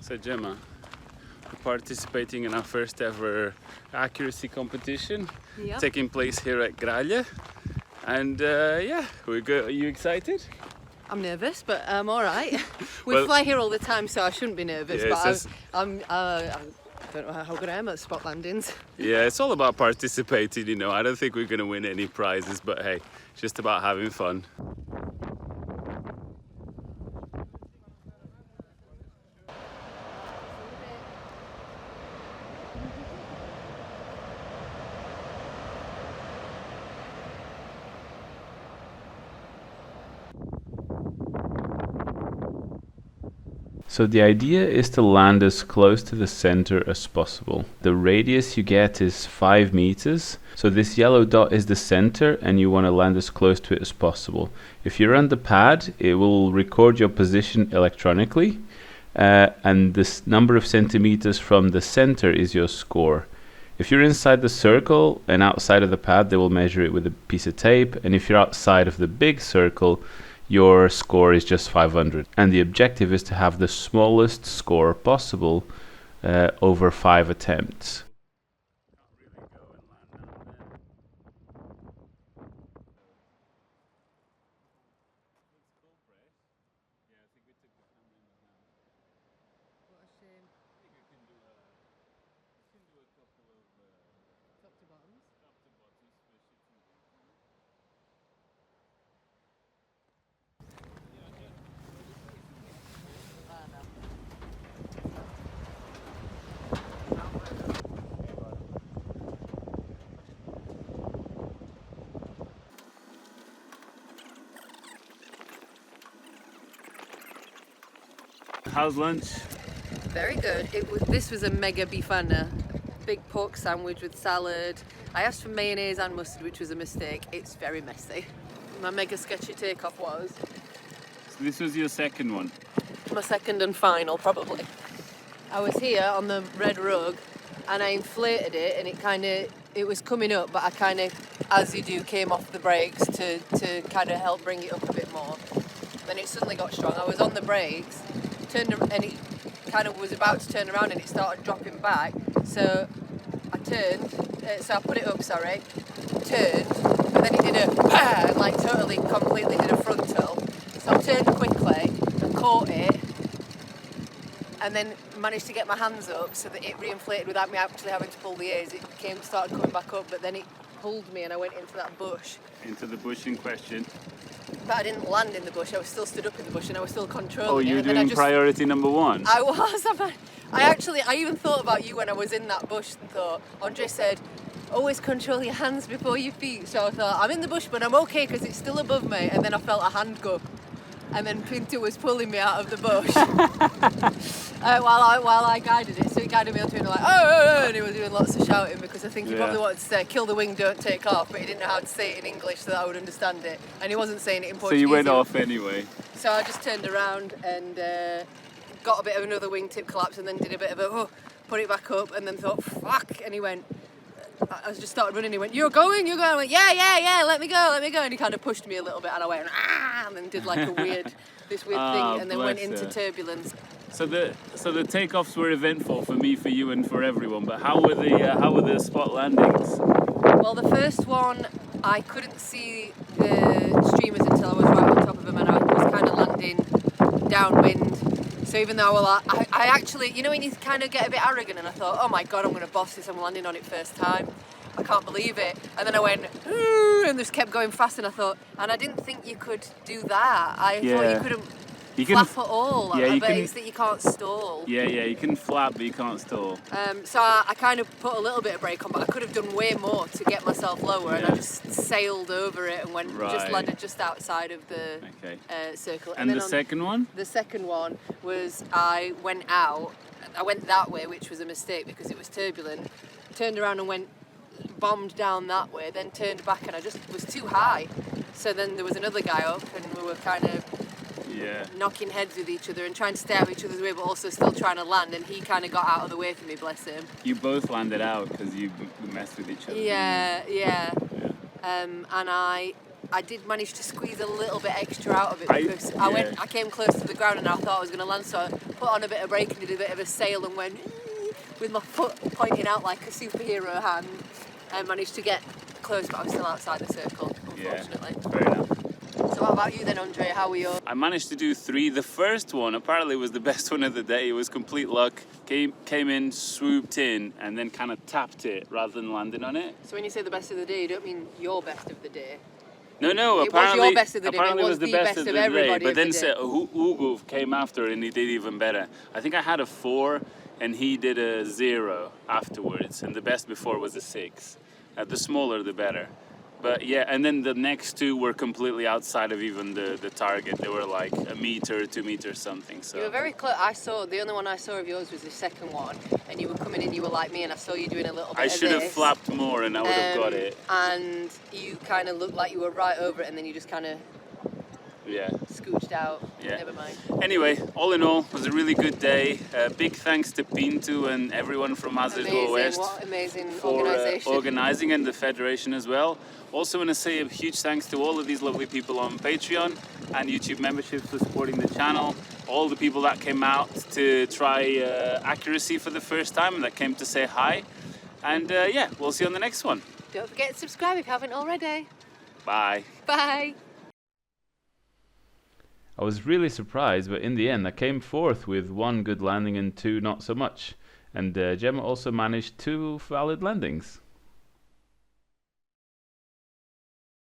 So Gemma, we're participating in our first ever accuracy competition, taking place here at Gralha. And yeah, we're good. Are you excited? I'm nervous, but I'm all right. We fly here all the time, so I shouldn't be nervous. Yeah, but I don't know how good I am at spot landings. Yeah, it's all about participating, you know. I don't think we're going to win any prizes, but hey, it's just about having fun. So the idea is to land as close to the center as possible. The radius you get is 5 meters. So this yellow dot is the center and you want to land as close to it as possible. If you're on the pad, it will record your position electronically. And this number of centimeters from the center is your score. If you're inside the circle and outside of the pad, they will measure it with a piece of tape. And if you're outside of the big circle, your score is just 500. And the objective is to have the smallest score possible over 5 attempts. How's lunch? Very good. This was a mega bifana. Big pork sandwich with salad. I asked for mayonnaise and mustard, which was a mistake. It's very messy. My mega sketchy takeoff was. So this was your second one? My second and final, probably. I was here on the red rug and I inflated it and it was coming up, but I kind of, as you do, came off the brakes to kind of help bring it up a bit more. Then it suddenly got strong. I was on the brakes, turned and it kind of was about to turn around and it started dropping back. So I turned, so I put it up, turned, and then it did a and like totally, completely did a frontal. So I turned quickly and caught it, and then managed to get my hands up so that it reinflated without me actually having to pull the ears. It started coming back up, but then it pulled me and I went into that bush. Into the bush in question. But I didn't land in the bush, I was still stood up in the bush and I was still controlling it. Oh, you were doing priority number one? I was. I even thought about you when I was in that bush and thought, Andre said, always control your hands before your feet. So I thought, I'm in the bush, but I'm okay because it's still above me. And then I felt a hand go. And then Pinto was pulling me out of the bush while I guided it. So he guided me onto it and like, oh, and he was doing lots of shouting because I think he probably wanted to say, kill the wing, don't take off, but he didn't know how to say it in English so that I would understand it. And he wasn't saying it in Portuguese. So you went off anyway? So I just turned around and got a bit of another wingtip collapse and then did a bit of a, put it back up and then thought, fuck, and he went, I just started running, he went, you're going? I went, yeah, let me go. And he kind of pushed me a little bit and I went, and then did like this weird thing and then went into turbulence. So the takeoffs were eventful for me, for you and for everyone, but how were the spot landings? Well, the first one, I couldn't see the streamers until I was right on top of them and I was kind of landing downwind. So even though I actually, you know when you kind of get a bit arrogant and I thought, oh my God, I'm going to boss this, I'm landing on it first time. I can't believe it. And then I went, and just kept going fast and I thought, and I didn't think you could do that. I thought you couldn't flap at all. Yeah, but it's that you can't stall. Yeah, you can flap, but you can't stall. So I kind of put a little bit of brake on, but I could have done way more to get myself lower and I just sailed over it and just landed just outside of the circle. And the second one? The second one was I went out. I went that way, which was a mistake because it was turbulent. Turned around and went bombed down that way, then turned back and I just was too high. So then there was another guy up and we were kind of knocking heads with each other and trying to stay out of each other's way but also still trying to land, and he kind of got out of the way for me, bless him. You both landed out because you messed with each other. Yeah. And I I did manage to squeeze a little bit extra out of it because I came close to the ground and I thought I was going to land, so I put on a bit of brake and did a bit of a sail and went with my foot pointing out like a superhero hand, and managed to get close, but I'm still outside the circle, unfortunately. Yeah, fair enough. So what about you then, Andre? How were you? I managed to do 3. The first one apparently was the best one of the day. It was complete luck. Came in, swooped in, and then kind of tapped it rather than landing on it. So when you say the best of the day, you don't mean your best of the day? No, It was your best of the day, but it was the best of the day. But then Hugo came after and he did even better. I think I had a 4 and he did a 0 afterwards, and the best before was a 6. The smaller the better. But yeah, and then the next 2 were completely outside of even the target. They were like a meter, 2 meters something. So you were very close. The only one I saw of yours was the second one, and you were coming in, you were like me, and I saw you doing a little bit I should have flapped more and I would have got it. And you kind of looked like you were right over it, and then you just kind of scooched out. Yeah. Never mind. Anyway, all in all, it was a really good day. Big thanks to Pinto and everyone from Azul West for organising, and the Federation as well. Also want to say a huge thanks to all of these lovely people on Patreon and YouTube memberships for supporting the channel. All the people that came out to try accuracy for the first time and that came to say hi. And yeah, we'll see you on the next one. Don't forget to subscribe if you haven't already. Bye. Bye. I was really surprised, but in the end I came 4th with 1 good landing and 2 not so much. And Gemma also managed 2 valid landings.